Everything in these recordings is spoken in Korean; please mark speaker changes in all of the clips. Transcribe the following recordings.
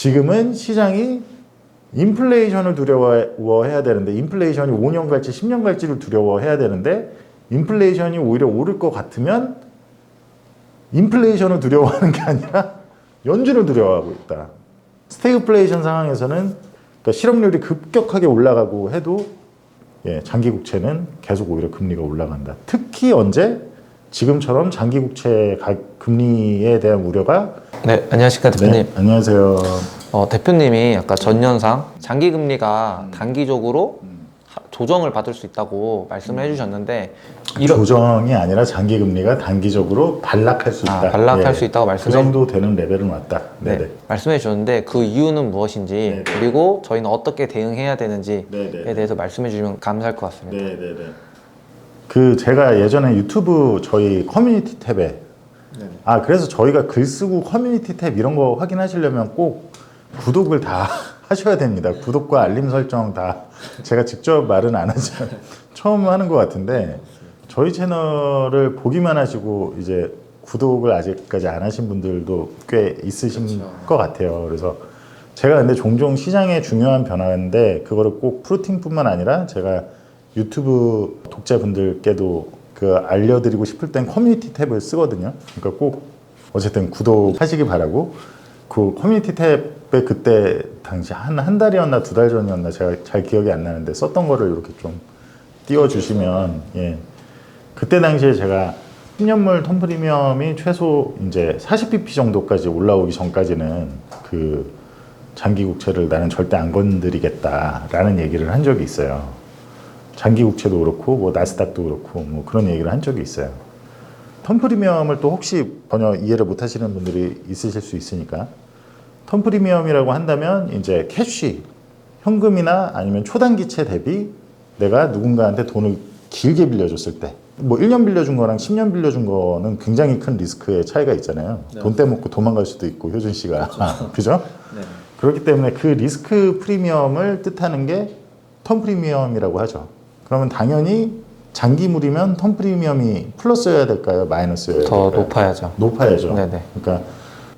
Speaker 1: 지금은 시장이 인플레이션을 두려워해야 되는데 인플레이션이 5년 갈지 10년 갈지를 두려워해야 되는데 인플레이션이 오히려 오를 것 같으면 인플레이션을 두려워하는 게 아니라 연준을 두려워하고 있다. 스태그플레이션 상황에서는 그러니까 실업률이 급격하게 올라가고 해도 장기 국채는 계속 오히려 금리가 올라간다. 특히 언제? 지금처럼 장기 국채 금리에 대한 우려가
Speaker 2: 네, 안녕하십니까 대표님.
Speaker 1: 네, 안녕하세요.
Speaker 2: 대표님이 아까 전년상 장기 금리가 단기적으로 조정을 받을 수 있다고 말씀을 해주셨는데
Speaker 1: 조정이 아니라 장기 금리가 단기적으로 반락할 수 있다.
Speaker 2: 반락할 수 있다고
Speaker 1: 그 정도 되는 레벨은 왔다.
Speaker 2: 네, 말씀해 주셨는데 그 이유는 무엇인지
Speaker 1: 네네.
Speaker 2: 그리고 저희는 어떻게 대응해야 되는지에
Speaker 1: 네네.
Speaker 2: 대해서 말씀해 주시면 감사할 것 같습니다.
Speaker 1: 네네네. 그 제가 예전에 유튜브 저희 커뮤니티 탭에 그래서 저희가 글 쓰고 커뮤니티 탭 이런 거 확인하시려면 꼭 구독을 다 하셔야 됩니다. 구독과 알림 설정 다 제가 직접 말은 안 하지만 처음 하는 것 같은데 저희 채널을 보기만 하시고 이제 구독을 아직까지 안 하신 분들도 꽤 있으신 것 같아요. 그래서 제가 근데 종종 시장의 중요한 변화인데 그거를 꼭 프루팅뿐만 아니라 제가 유튜브 독자분들께도 그 알려드리고 싶을 땐 커뮤니티 탭을 쓰거든요. 그러니까 꼭 어쨌든 구독하시기 바라고 그 커뮤니티 탭에 그때 당시 한 달이었나 2달 전이었나 제가 잘 기억이 안 나는데 썼던 거를 이렇게 좀 띄워주시면 그때 당시에 제가 10년물 톤 프리미엄이 최소 이제 40bp 정도까지 올라오기 전까지는 그 장기 국채를 나는 절대 안 건드리겠다라는 얘기를 한 적이 있어요. 장기 국채도 그렇고 뭐 나스닥도 그렇고 뭐 그런 얘기를 한 적이 있어요. 턴 프리미엄을 또 혹시 전혀 이해를 못 하시는 분들이 있으실 수 있으니까 턴 프리미엄이라고 한다면 이제 캐시, 현금이나 아니면 초단기채 대비 내가 누군가한테 돈을 길게 빌려줬을 때 뭐 1년 빌려준 거랑 10년 빌려준 거는 굉장히 큰 리스크의 차이가 있잖아요. 돈 떼먹고 도망갈 수도 있고 효준 씨가 그죠?
Speaker 2: 네.
Speaker 1: 그렇기 때문에 그 리스크 프리미엄을 뜻하는 게 턴 프리미엄이라고 하죠. 그러면 당연히 장기물이면 턴 프리미엄이 플러스여야 될까요? 마이너스여야 될까요?
Speaker 2: 더 높아야죠.
Speaker 1: 높아야죠.
Speaker 2: 네네.
Speaker 1: 그러니까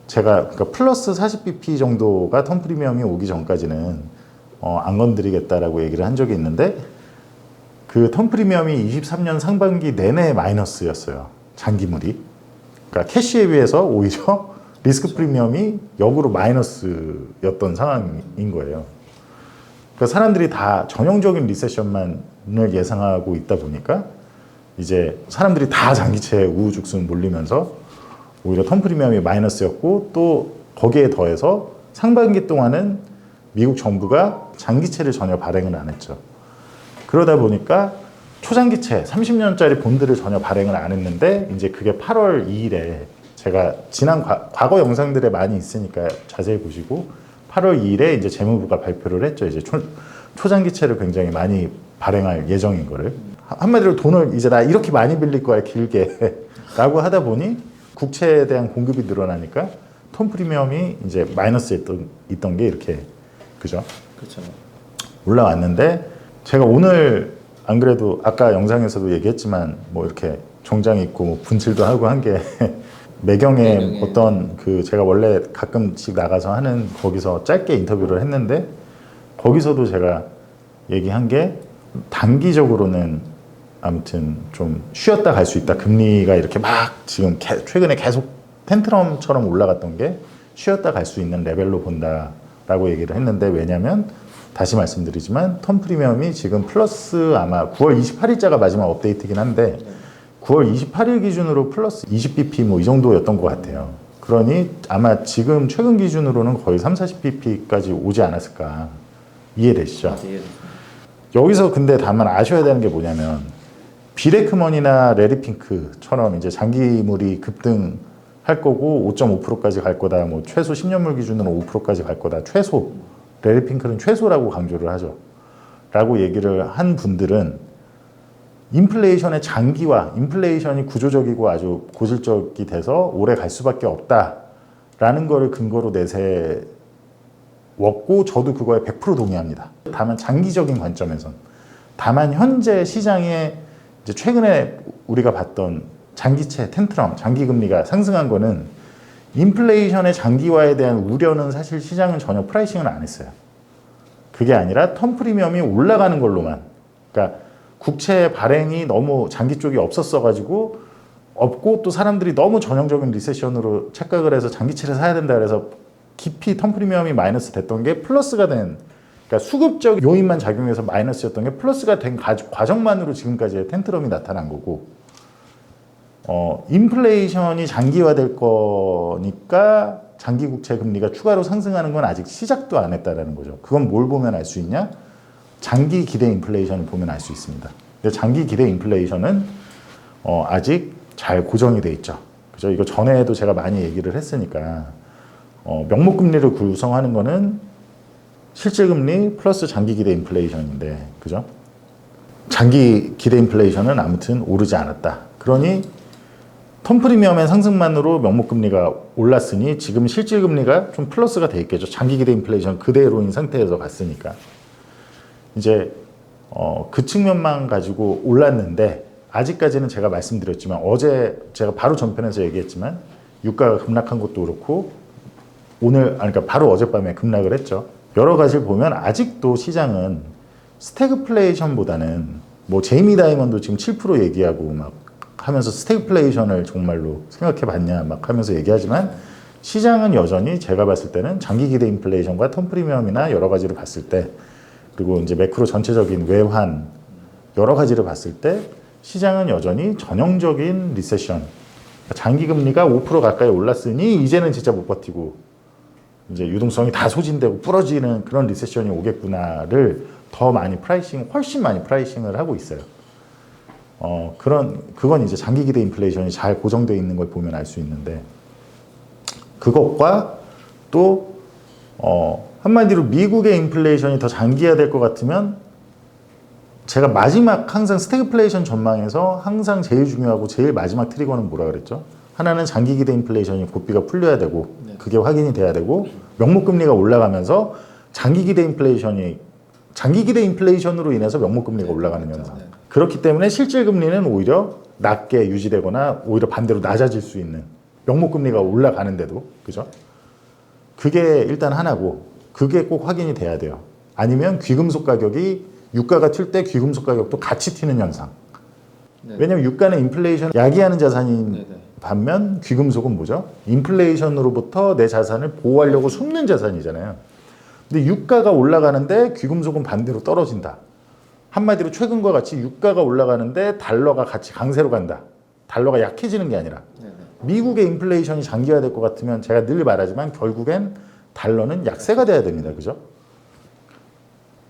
Speaker 1: 제가 플러스 40bp 정도가 턴 프리미엄이 오기 전까지는 안 건드리겠다라고 얘기를 한 적이 있는데 그 턴 프리미엄이 23년 상반기 내내 마이너스였어요. 장기물이. 그러니까 캐시에 비해서 오히려 리스크 프리미엄이 역으로 마이너스였던 상황인 거예요. 그러니까 사람들이 다 전형적인 리세션만을 예상하고 있다 보니까 이제 사람들이 다 장기채에 우후죽순 몰리면서 오히려 턴 프리미엄이 마이너스였고 또 거기에 더해서 상반기 동안은 미국 정부가 장기채를 전혀 발행을 안 했죠. 그러다 보니까 초장기채 30년짜리 본드를 전혀 발행을 안 했는데 이제 그게 8월 2일에 제가 지난 과거 영상들에 많이 있으니까 자세히 보시고 8월 2일에 이제 재무부가 발표를 했죠. 이제 초장기채를 굉장히 많이 발행할 예정인 거를. 한마디로 돈을 이제 나 이렇게 많이 빌릴 거야 길게 라고 하다 보니 국채에 대한 공급이 늘어나니까 톤 프리미엄이 이제 마이너스에 있던 게 이렇게 그죠?
Speaker 2: 그렇죠.
Speaker 1: 올라왔는데 제가 오늘 안 그래도 아까 영상에서도 얘기했지만 뭐 이렇게 정장 입고 뭐 분칠도 하고 한 게 매경에 어떤 그 제가 원래 가끔씩 나가서 하는 거기서 짧게 인터뷰를 했는데 거기서도 제가 얘기한 게 단기적으로는 아무튼 좀 쉬었다 갈 수 있다. 금리가 이렇게 막 지금 최근에 계속 텐트럼처럼 올라갔던 게 쉬었다 갈 수 있는 레벨로 본다라고 얘기를 했는데 왜냐면 다시 말씀드리지만 턴 프리미엄이 지금 플러스 아마 9월 28일자가 마지막 업데이트긴 한데 9월 28일 기준으로 플러스 20bp 뭐 이 정도였던 것 같아요. 그러니 아마 지금 최근 기준으로는 거의 30-40bp까지 오지 않았을까. 이해되시죠? 여기서 근데 다만 아셔야 되는 게 뭐냐면 비레크머니나 레리핑크처럼 이제 장기물이 급등할 거고 5.5%까지 갈 거다. 뭐 최소 10년물 기준으로 5%까지 갈 거다. 최소. 레리핑크는 최소라고 강조를 하죠. 라고 얘기를 한 분들은 인플레이션의 장기화, 인플레이션이 구조적이고 아주 고질적이 돼서 오래 갈 수밖에 없다라는 거를 근거로 내세웠고 저도 그거에 100% 동의합니다. 다만 장기적인 관점에선 다만 현재 시장에 이제 최근에 우리가 봤던 장기채 텐트럼, 장기금리가 상승한 거는 인플레이션의 장기화에 대한 우려는 사실 시장은 전혀 프라이싱을 안 했어요. 그게 아니라 텀 프리미엄이 올라가는 걸로만, 그러니까 국채 발행이 너무 장기 쪽이 없었어가지고 없고 또 사람들이 너무 전형적인 리세션으로 착각을 해서 장기채를 사야 된다 그래서 깊이 텀 프리미엄이 마이너스 됐던 게 플러스가 된, 그러니까 수급적 요인만 작용해서 마이너스였던 게 플러스가 된 과정만으로 지금까지의 텐트럼이 나타난 거고, 인플레이션이 장기화될 거니까 장기 국채 금리가 추가로 상승하는 건 아직 시작도 안 했다라는 거죠. 그건 뭘 보면 알 수 있냐? 장기 기대 인플레이션을 보면 알 수 있습니다. 근데 장기 기대 인플레이션은 아직 잘 고정이 돼 있죠. 그죠? 이거 전에도 제가 많이 얘기를 했으니까 명목 금리를 구성하는 거는 실질 금리 플러스 장기 기대 인플레이션인데, 그죠? 장기 기대 인플레이션은 아무튼 오르지 않았다. 그러니 텀 프리미엄의 상승만으로 명목 금리가 올랐으니 지금 실질 금리가 좀 플러스가 돼 있겠죠. 장기 기대 인플레이션 그대로인 상태에서 갔으니까. 이제 그 측면만 가지고 올랐는데, 아직까지는 제가 말씀드렸지만 어제 제가 바로 전편에서 얘기했지만 유가가 급락한 것도 그렇고 오늘 그러니까 바로 어젯밤에 급락을 했죠. 여러 가지를 보면 아직도 시장은 스태그플레이션보다는 뭐 제이미 다이먼도 지금 7% 얘기하고 막 하면서 스태그플레이션을 정말로 생각해 봤냐 막 하면서 얘기하지만, 시장은 여전히 제가 봤을 때는 장기 기대 인플레이션과 텀 프리미엄이나 여러 가지를 봤을 때, 그리고 이제 매크로 전체적인 외환 여러 가지를 봤을 때 시장은 여전히 전형적인 리세션, 장기 금리가 5% 가까이 올랐으니 이제는 진짜 못 버티고 이제 유동성이 다 소진되고 부러지는 그런 리세션이 오겠구나를 더 많이 훨씬 많이 프라이싱을 하고 있어요. 그건 이제 장기 기대 인플레이션이 잘 고정되어 있는 걸 보면 알 수 있는데, 그것과 또 한마디로 미국의 인플레이션이 더 장기화될 것 같으면, 제가 마지막 항상 스태그플레이션 전망에서 항상 제일 중요하고 제일 마지막 트리거는 뭐라 그랬죠? 하나는 장기 기대 인플레이션이 고삐가 풀려야 되고 그게 확인이 돼야 되고, 명목 금리가 올라가면서 장기 기대 인플레이션으로 인해서 명목 금리가 올라가는 현상. 그렇기 때문에 실질 금리는 오히려 낮게 유지되거나 오히려 반대로 낮아질 수 있는, 명목 금리가 올라가는데도, 그죠? 그게 일단 하나고, 그게 꼭 확인이 돼야 돼요. 아니면 귀금속 가격이 유가가 튈 때 귀금속 가격도 같이 튀는 현상. 왜냐면 유가는 인플레이션 야기하는 자산인 반면 귀금속은 뭐죠? 인플레이션으로부터 내 자산을 보호하려고 숨는 자산이잖아요. 근데 유가가 올라가는데 귀금속은 반대로 떨어진다. 한마디로 최근과 같이 유가가 올라가는데 달러가 같이 강세로 간다. 달러가 약해지는 게 아니라. 미국의 인플레이션이 장기화될 것 같으면 제가 늘 말하지만 결국엔 달러는 약세가 돼야 됩니다. 그죠?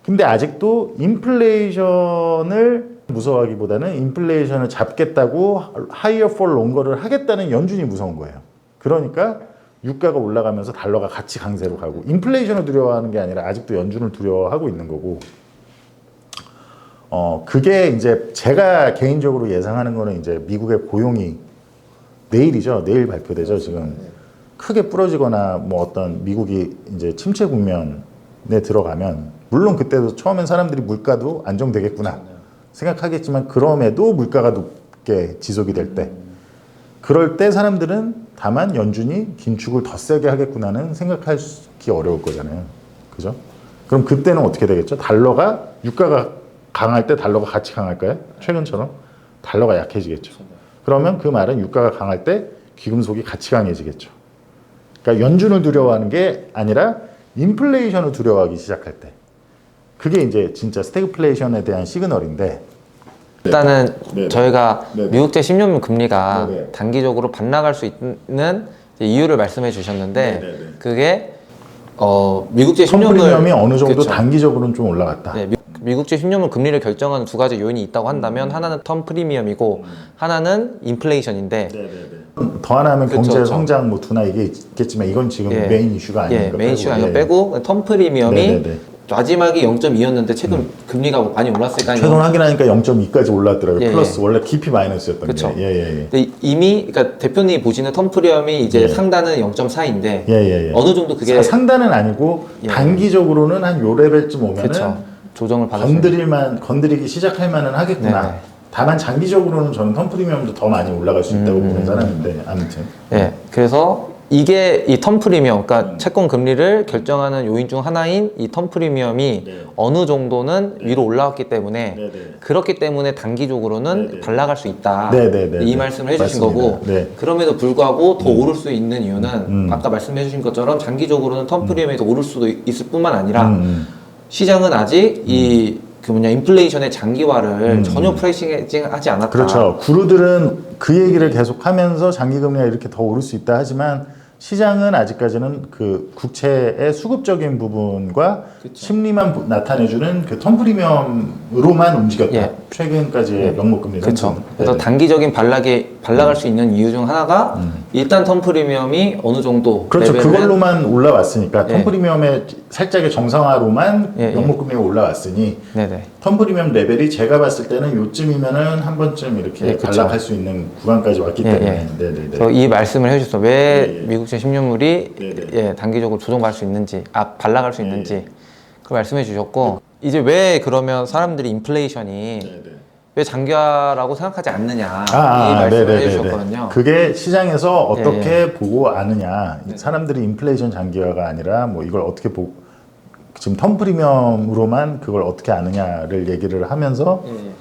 Speaker 1: 근데 아직도 인플레이션을 무서워하기보다는 인플레이션을 잡겠다고 higher for longer를 하겠다는 연준이 무서운 거예요. 그러니까 유가가 올라가면서 달러가 같이 강세로 가고, 인플레이션을 두려워하는 게 아니라 아직도 연준을 두려워하고 있는 거고, 그게 이제 제가 개인적으로 예상하는 거는 이제 미국의 고용이 내일이죠. 내일 발표되죠. 지금 크게 부러지거나 뭐 어떤 미국이 이제 침체 국면에 들어가면, 물론 그때도 처음엔 사람들이 물가도 안정되겠구나 생각하겠지만, 그럼에도 물가가 높게 지속이 될 때, 그럴 때 사람들은 다만 연준이 긴축을 더 세게 하겠구나는 생각하기 어려울 거잖아요. 그죠? 그럼 그때는 어떻게 되겠죠? 유가가 강할 때 달러가 같이 강할까요? 최근처럼? 달러가 약해지겠죠. 그러면 그 말은 유가가 강할 때 귀금속이 같이 강해지겠죠. 그러니까 연준을 두려워하는 게 아니라 인플레이션을 두려워하기 시작할 때, 그게 이제 진짜 스태그플레이션에 대한 시그널인데,
Speaker 2: 일단은
Speaker 1: 네네.
Speaker 2: 저희가
Speaker 1: 네네.
Speaker 2: 미국제 10년물 금리가
Speaker 1: 네네.
Speaker 2: 단기적으로 반락할 수 있는 이유를 말씀해 주셨는데,
Speaker 1: 네네네.
Speaker 2: 그게 미국제
Speaker 1: 텀
Speaker 2: 10년물
Speaker 1: 프리미엄이 어느 정도
Speaker 2: 그쵸.
Speaker 1: 단기적으로는 좀 올라갔다.
Speaker 2: 네, 미국제 10년물 금리를 결정하는 두 가지 요인이 있다고 한다면, 하나는 텀 프리미엄이고 하나는 인플레이션인데,
Speaker 1: 더 하나 하면
Speaker 2: 그쵸,
Speaker 1: 경제
Speaker 2: 그쵸.
Speaker 1: 성장 뭐 두나 이게 있겠지만 이건 지금
Speaker 2: 예.
Speaker 1: 메인 이슈가 아니니까
Speaker 2: 메인 이슈가 아니고
Speaker 1: 예.
Speaker 2: 빼고 텀 프리미엄이
Speaker 1: 네네네.
Speaker 2: 마지막이 0.2였는데 최근 금리가 많이 올랐으니까
Speaker 1: 최근 확인하니까 0.2까지 올랐더라고요.
Speaker 2: 예,
Speaker 1: 플러스 원래 깊이 마이너스였던
Speaker 2: 그쵸.
Speaker 1: 게. 예예예.
Speaker 2: 근데 이미 그러니까 대표님이 보시는 텀 프리미엄이 이제
Speaker 1: 예.
Speaker 2: 상단은 0.4인데
Speaker 1: 예예예.
Speaker 2: 어느 정도 그게
Speaker 1: 상단은 아니고
Speaker 2: 예.
Speaker 1: 단기적으로는 한 요 레벨쯤 오면은
Speaker 2: 그쵸. 조정을 받을 수 있는.
Speaker 1: 건드리기 시작할 만은 하겠구나.
Speaker 2: 네네.
Speaker 1: 다만 장기적으로는 저는 텀 프리미엄도 더 많이 올라갈 수 있다고 보는 사람인데 아무튼.
Speaker 2: 예, 그래서 이게 이 텀 프리미엄, 그러니까 채권 금리를 결정하는 요인 중 하나인 이 텀 프리미엄이
Speaker 1: 네.
Speaker 2: 어느 정도는
Speaker 1: 네.
Speaker 2: 위로 올라왔기 때문에
Speaker 1: 네, 네.
Speaker 2: 그렇기 때문에 단기적으로는
Speaker 1: 네, 네.
Speaker 2: 발락할 수 있다.
Speaker 1: 네, 네, 네,
Speaker 2: 이
Speaker 1: 네.
Speaker 2: 말씀을 해주신
Speaker 1: 맞습니다.
Speaker 2: 거고
Speaker 1: 네.
Speaker 2: 그럼에도 불구하고 더 오를 수 있는 이유는 아까
Speaker 1: 음.
Speaker 2: 말씀해주신 것처럼 장기적으로는 텀 프리미엄이 더 오를 수도 있을 뿐만 아니라 시장은 아직 인플레이션의 장기화를 전혀 프라이싱하지 않았다.
Speaker 1: 그렇죠. 구루들은 그 얘기를 계속 하면서 장기금리가 이렇게 더 오를 수 있다 하지만 시장은 아직까지는 그 국채의 수급적인 부분과
Speaker 2: 그쵸.
Speaker 1: 심리만 나타내주는 그 텀 프리미엄으로만 움직였다.
Speaker 2: 예.
Speaker 1: 최근까지의 명목금리
Speaker 2: 그렇죠. 그래서 단기적인 발락할 수 있는 이유 중 하나가 일단 텀 프리미엄이 어느 정도
Speaker 1: 그렇죠.
Speaker 2: 레벨은
Speaker 1: 그걸로만 올라왔으니까
Speaker 2: 예.
Speaker 1: 텀 프리미엄의 살짝의 정상화로만
Speaker 2: 예, 예.
Speaker 1: 명목금리가 올라왔으니
Speaker 2: 네네.
Speaker 1: 텀 프리미엄 레벨이 제가 봤을 때는 요쯤이면은 한 번쯤 이렇게
Speaker 2: 예, 그쵸.
Speaker 1: 발락할 수 있는 구간까지 왔기
Speaker 2: 예,
Speaker 1: 때문에.
Speaker 2: 예.
Speaker 1: 네네네.
Speaker 2: 그래서 이 말씀을 해주셨어요. 왜
Speaker 1: 예, 예.
Speaker 2: 미국채 10년물이
Speaker 1: 네, 네.
Speaker 2: 예, 단기적으로 조정받을 수 있는지, 발락할 수
Speaker 1: 예,
Speaker 2: 있는지 그 말씀해 주셨고 이제 왜 그러면 사람들이 인플레이션이
Speaker 1: 네네.
Speaker 2: 왜 장기화라고 생각하지 않느냐 이 말씀을
Speaker 1: 네네네네.
Speaker 2: 해주셨거든요.
Speaker 1: 그게 시장에서 어떻게
Speaker 2: 예,
Speaker 1: 보고 아느냐.
Speaker 2: 네.
Speaker 1: 사람들이 인플레이션 장기화가 아니라 뭐 이걸 어떻게 보고 지금 텀 프리미엄으로만 그걸 어떻게 아느냐를 얘기를 하면서
Speaker 2: 예, 예.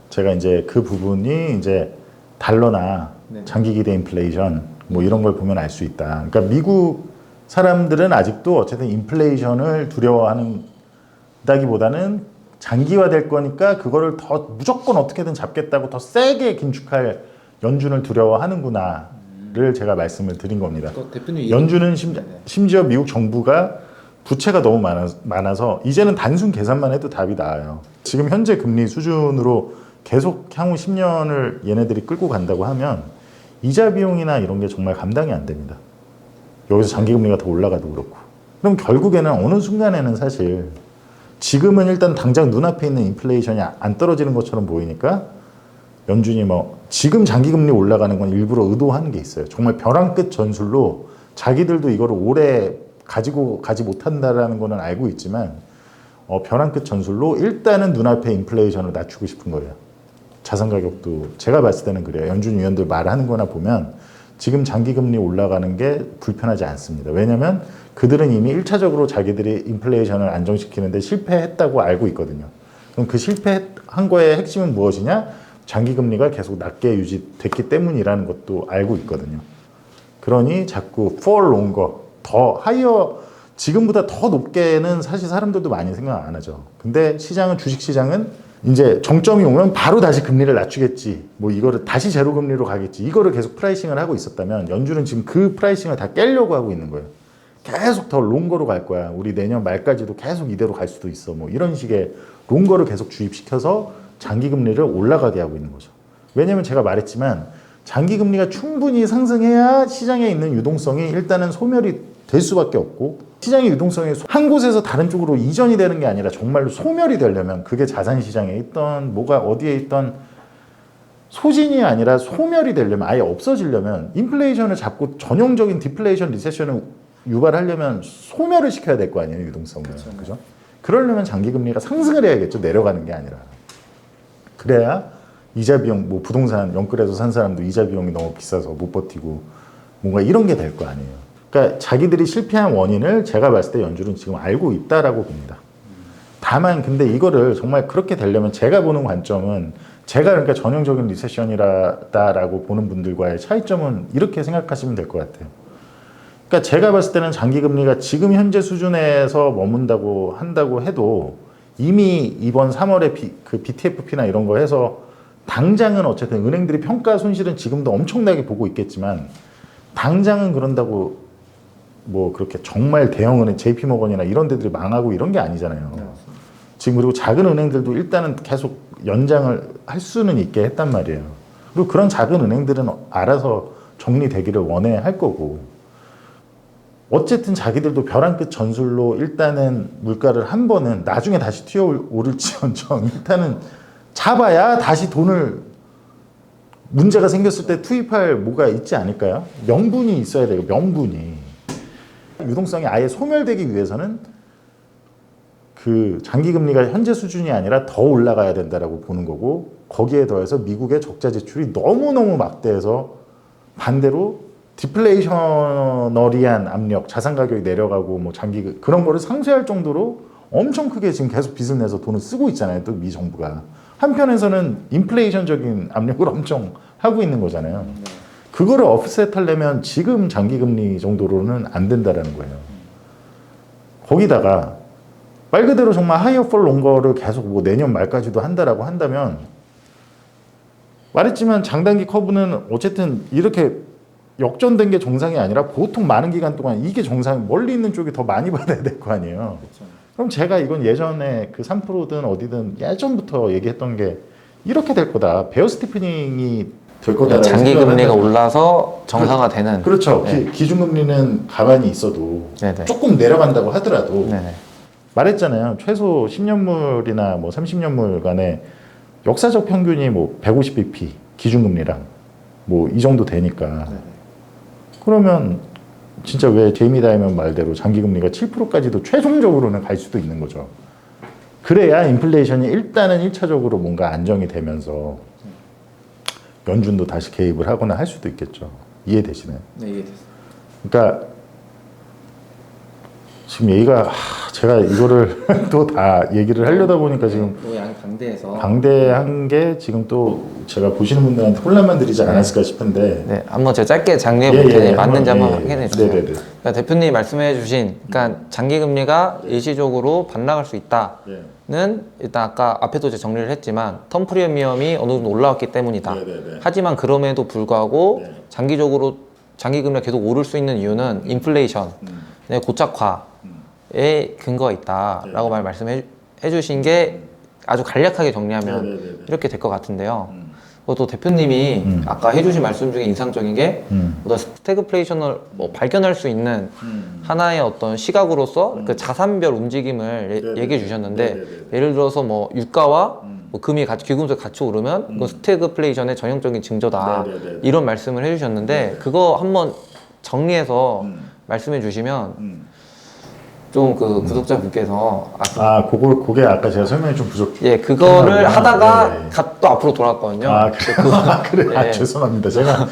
Speaker 1: 제가 이제 그 부분이 이제 달러나
Speaker 2: 네.
Speaker 1: 장기 기대 인플레이션 뭐 이런 걸 보면 알 수 있다. 그러니까 미국 사람들은 아직도 어쨌든 인플레이션을 두려워하는다기보다는 장기화될 거니까 그거를 더 무조건 어떻게든 잡겠다고 더 세게 긴축할 연준을 두려워하는구나를 제가 말씀을 드린 겁니다.
Speaker 2: 대표님
Speaker 1: 연준은 심지어 미국 정부가 부채가 너무 많아서 이제는 단순 계산만 해도 답이 나와요. 지금 현재 금리 수준으로 계속 향후 10년을 얘네들이 끌고 간다고 하면 이자 비용이나 이런 게 정말 감당이 안 됩니다. 여기서 장기 금리가 더 올라가도 그렇고. 그럼 결국에는 어느 순간에는 사실 지금은 일단 당장 눈앞에 있는 인플레이션이 안 떨어지는 것처럼 보이니까 연준이 뭐 지금 장기 금리 올라가는 건 일부러 의도하는 게 있어요. 정말 벼랑 끝 전술로 자기들도 이거를 오래 가지고 가지 못한다라는 거는 알고 있지만 벼랑 끝 전술로 일단은 눈앞에 인플레이션을 낮추고 싶은 거예요. 자산 가격도 제가 봤을 때는 그래요. 연준 위원들 말하는 거나 보면 지금 장기 금리 올라가는 게 불편하지 않습니다. 왜냐하면 그들은 이미 1차적으로 자기들이 인플레이션을 안정시키는데 실패했다고 알고 있거든요. 그럼 그 실패한 거의 핵심은 무엇이냐? 장기 금리가 계속 낮게 유지됐기 때문이라는 것도 알고 있거든요. 그러니 자꾸 for longer, 더 하이어, 지금보다 더 높게는 사실 사람들도 많이 생각 안 하죠. 근데 시장은, 주식 시장은 이제 정점이 오면 바로 다시 금리를 낮추겠지, 뭐 이거를 다시 제로 금리로 가겠지, 이거를 계속 프라이싱을 하고 있었다면 연준은 지금 그 프라이싱을 다 깨려고 하고 있는 거예요. 계속 더 롱거로 갈 거야. 우리 내년 말까지도 계속 이대로 갈 수도 있어. 뭐 이런 식의 롱거를 계속 주입시켜서 장기 금리를 올라가게 하고 있는 거죠. 왜냐면 제가 말했지만 장기 금리가 충분히 상승해야 시장에 있는 유동성이 일단은 소멸이 될 수밖에 없고, 시장의 유동성이 한 곳에서 다른 쪽으로 이전이 되는 게 아니라 정말로 소멸이 되려면 그게 자산 시장에 있던 뭐가 어디에 있던 소진이 아니라 소멸이 되려면, 아예 없어지려면, 인플레이션을 잡고 전형적인 디플레이션 리세션을 유발하려면 소멸을 시켜야 될 거 아니에요, 유동성을. 그죠? 그러려면 장기 금리가 상승을 해야겠죠, 내려가는 게 아니라. 그래야 이자 비용, 뭐 부동산 영끌해서 산 사람도 이자 비용이 너무 비싸서 못 버티고 뭔가 이런 게 될 거 아니에요. 그러니까 자기들이 실패한 원인을 제가 봤을 때 연준은 지금 알고 있다라고 봅니다. 다만 근데 이거를 정말 그렇게 되려면, 제가 보는 관점은, 제가 그러니까 전형적인 리세션이라고 보는 분들과의 차이점은 이렇게 생각하시면 될 것 같아요. 그러니까 제가 봤을 때는 장기 금리가 지금 현재 수준에서 머문다고 한다고 해도 이미 이번 3월에 그 BTFP나 이런 거 해서 당장은 어쨌든 은행들이 평가 손실은 지금도 엄청나게 보고 있겠지만 당장은 그런다고 뭐 그렇게 정말 대형 은행, JP모건이나 이런 데들이 망하고 이런 게 아니잖아요. 지금 그리고 작은 은행들도 일단은 계속 연장을 할 수는 있게 했단 말이에요. 그리고 그런 작은 은행들은 알아서 정리되기를 원해 할 거고, 어쨌든 자기들도 벼랑 끝 전술로 일단은 물가를 한 번은 나중에 다시 튀어오를지언정 일단은 잡아야 다시 돈을 문제가 생겼을 때 투입할 뭐가 있지 않을까요? 명분이 있어야 돼요. 명분이. 유동성이 아예 소멸되기 위해서는 그 장기 금리가 현재 수준이 아니라 더 올라가야 된다라고 보는 거고, 거기에 더해서 미국의 적자 지출이 너무너무 막대해서 반대로 디플레이셔너리한 압력, 자산 가격이 내려가고 뭐 장기 그런 거를 상쇄할 정도로 엄청 크게 지금 계속 빚을 내서 돈을 쓰고 있잖아요. 또 미 정부가. 한편에서는 인플레이션적인 압력을 엄청 하고 있는 거잖아요. 그거를 offset하려면 지금 장기 금리 정도로는 안 된다라는 거예요. 거기다가 말 그대로 정말 하이어 폴 롱거를 계속 뭐 내년 말까지도 한다라고 한다면 말했지만 장단기 커브는 어쨌든 이렇게 역전된 게 정상이 아니라 보통 많은 기간 동안 이게 정상, 멀리 있는 쪽이 더 많이 받아야 될 거 아니에요.
Speaker 2: 그렇죠.
Speaker 1: 그럼 제가 이건 예전에 그 3%든 어디든 예전부터 얘기했던 게 이렇게 될 거다. 베어 스티프닝이 될 거다.
Speaker 2: 장기 금리가 올라서 정상화되는.
Speaker 1: 그렇죠.
Speaker 2: 네.
Speaker 1: 기준금리는 가만히 있어도
Speaker 2: 네네.
Speaker 1: 조금 내려간다고 하더라도
Speaker 2: 네네.
Speaker 1: 말했잖아요. 최소 10년물이나 뭐 30년물 간에 역사적 평균이 뭐 150bp 기준금리랑 뭐 이 정도 되니까
Speaker 2: 네네.
Speaker 1: 그러면 진짜 왜 제이미 다이먼 말대로 장기금리가 7%까지도 최종적으로는 갈 수도 있는 거죠. 그래야 인플레이션이 일단은 1차적으로 뭔가 안정이 되면서 연준도 다시 개입을 하거나 할 수도 있겠죠. 이해되시나요?
Speaker 2: 네, 이해됐어요.
Speaker 1: 그러니까 지금 얘기가 제가 이거를 또 다 얘기를 하려다 보니까 지금
Speaker 2: 또 양이 방대해서
Speaker 1: 방대한 게 지금 또 제가 보시는 분들한테 혼란만 드리지 않았을까 싶은데
Speaker 2: 네, 한번 제가 짧게 정리해 볼 테니 맞는지 한번 확인해 주세요.
Speaker 1: 네네네.
Speaker 2: 그러니까 대표님이 말씀해 주신 그러니까 장기 금리가 일시적으로 반락할 수 있다는 일단 아까 앞에도 제가 정리를 했지만 텀 프리미엄이 어느 정도 올라왔기 때문이다.
Speaker 1: 네네네.
Speaker 2: 하지만 그럼에도 불구하고
Speaker 1: 네.
Speaker 2: 장기적으로 장기 금리가 계속 오를 수 있는 이유는 인플레이션의 고착화에 근거가 있다라고 말씀해 주신 게 아주 간략하게 정리하면
Speaker 1: 네네네.
Speaker 2: 이렇게 될 것 같은데요. 또 대표님이 아까 해주신 말씀 중에 인상적인 게 어떤 스태그플레이션을 뭐 발견할 수 있는 하나의 어떤 시각으로서 그 자산별 움직임을 얘기해 주셨는데
Speaker 1: 네네네.
Speaker 2: 예를 들어서 뭐 유가와 뭐 금이 같이 귀금속이 같이 오르면 그건 스태그플레이션의 전형적인 징조다
Speaker 1: 네네네.
Speaker 2: 이런 말씀을 해주셨는데 그거 한번 정리해서 말씀해 주시면 좀 그 구독자분께서
Speaker 1: 그게 아까 제가 설명이 좀 부족.
Speaker 2: 예 그거를 하다가
Speaker 1: 네.
Speaker 2: 또 앞으로 돌아왔거든요.
Speaker 1: 그래.
Speaker 2: 예.
Speaker 1: 죄송합니다. 제가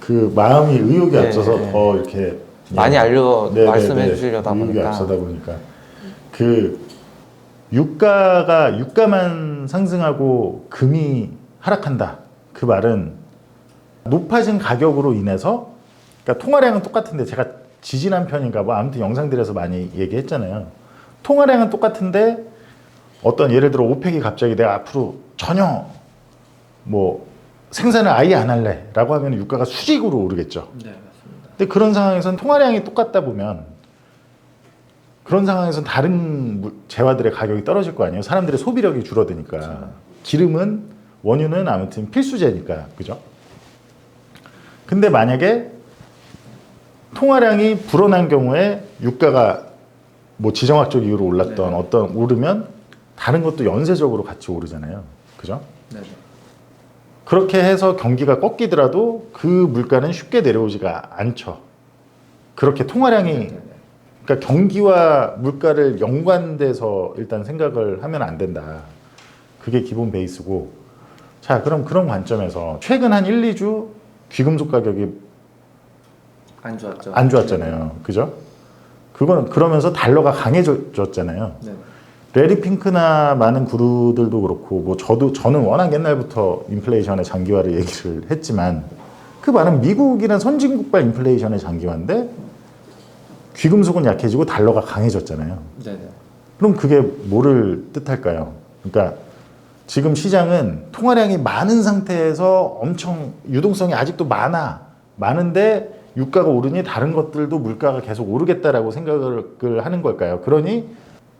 Speaker 1: 그 마음이 의욕이
Speaker 2: 네,
Speaker 1: 앞서서
Speaker 2: 네.
Speaker 1: 더 이렇게
Speaker 2: 많이
Speaker 1: 네네네.
Speaker 2: 말씀해 주시려다
Speaker 1: 의욕이
Speaker 2: 보니까
Speaker 1: 앞서다 보니까 그 유가만 상승하고 금이 하락한다. 그 말은 높아진 가격으로 인해서 그러니까 통화량은 똑같은데 제가 지지난 편인가 뭐 아무튼 영상들에서 많이 얘기했잖아요. 통화량은 똑같은데 어떤 예를 들어 오펙이 갑자기 내가 앞으로 전혀 뭐 생산을 아예 안 할래 라고 하면 유가가 수직으로 오르겠죠.
Speaker 2: 네 맞습니다.
Speaker 1: 근데 그런 상황에서는 통화량이 똑같다 보면 그런 상황에서는 다른 재화들의 가격이 떨어질 거 아니에요. 사람들의 소비력이 줄어드니까. 그렇죠. 기름은 원유는 아무튼 필수재니까. 그죠? 근데 만약에 통화량이 불어난 경우에 유가가 뭐 지정학적 이유로 올랐던 어떤 오르면 다른 것도 연쇄적으로 같이 오르잖아요. 그죠?
Speaker 2: 네.
Speaker 1: 그렇게 해서 경기가 꺾이더라도 그 물가는 쉽게 내려오지가 않죠. 그렇게 통화량이 그러니까 경기와 물가를 연관돼서 일단 생각을 하면 안 된다. 그게 기본 베이스고. 자, 그럼 그런 관점에서 최근 한 1, 2주 귀금속 가격이 안 좋았잖아요. 그죠? 그거는 그러면서 달러가 강해졌잖아요.
Speaker 2: 네.
Speaker 1: 레리 핑크나 많은 구루들도 그렇고 뭐 저는 워낙 옛날부터 인플레이션의 장기화를 얘기를 했지만 그 말은 미국이란 선진국발 인플레이션의 장기화인데 귀금속은 약해지고 달러가 강해졌잖아요.
Speaker 2: 네네.
Speaker 1: 그럼 그게 뭐를 뜻할까요? 그러니까 지금 시장은 통화량이 많은 상태에서 엄청 유동성이 아직도 많은데 유가가 오르니 다른 것들도 물가가 계속 오르겠다라고 생각을 하는 걸까요? 그러니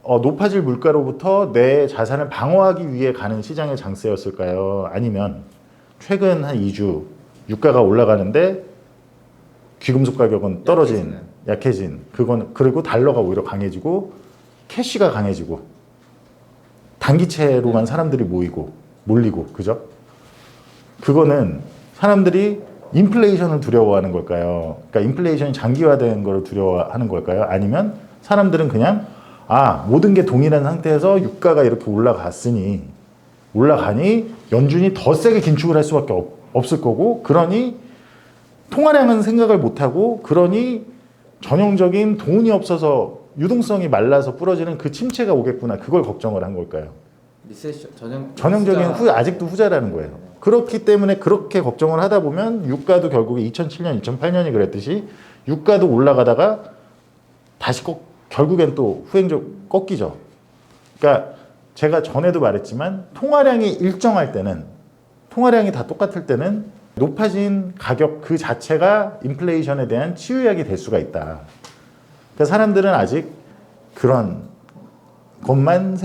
Speaker 1: 높아질 물가로부터 내 자산을 방어하기 위해 가는 시장의 장세였을까요? 아니면 최근 한 2주 유가가 올라가는데 귀금속 가격은 떨어진, 약해진 그건 그리고 달러가 오히려 강해지고 캐시가 강해지고 단기채로만 사람들이 몰리고 그죠? 그거는 사람들이 인플레이션을 두려워하는 걸까요? 그러니까 인플레이션이 장기화되는 걸 두려워하는 걸까요? 아니면 사람들은 그냥 모든 게 동일한 상태에서 유가가 이렇게 올라가니 연준이 더 세게 긴축을 할 수밖에 없을 거고 그러니 통화량은 생각을 못하고 그러니 전형적인 돈이 없어서 유동성이 말라서 부러지는 그 침체가 오겠구나. 그걸 걱정을 한 걸까요?
Speaker 2: 리세션
Speaker 1: 전형적인 아직도 후자라는 거예요. 그렇기 때문에 그렇게 걱정을 하다 보면 유가도 결국에 2007년, 2008년이 그랬듯이 유가도 올라가다가 다시 결국엔 또 후행적 꺾이죠. 그러니까 제가 전에도 말했지만 통화량이 일정할 때는 통화량이 다 똑같을 때는 높아진 가격 그 자체가 인플레이션에 대한 치유약이 될 수가 있다. 그러니까 사람들은 아직 그런 것만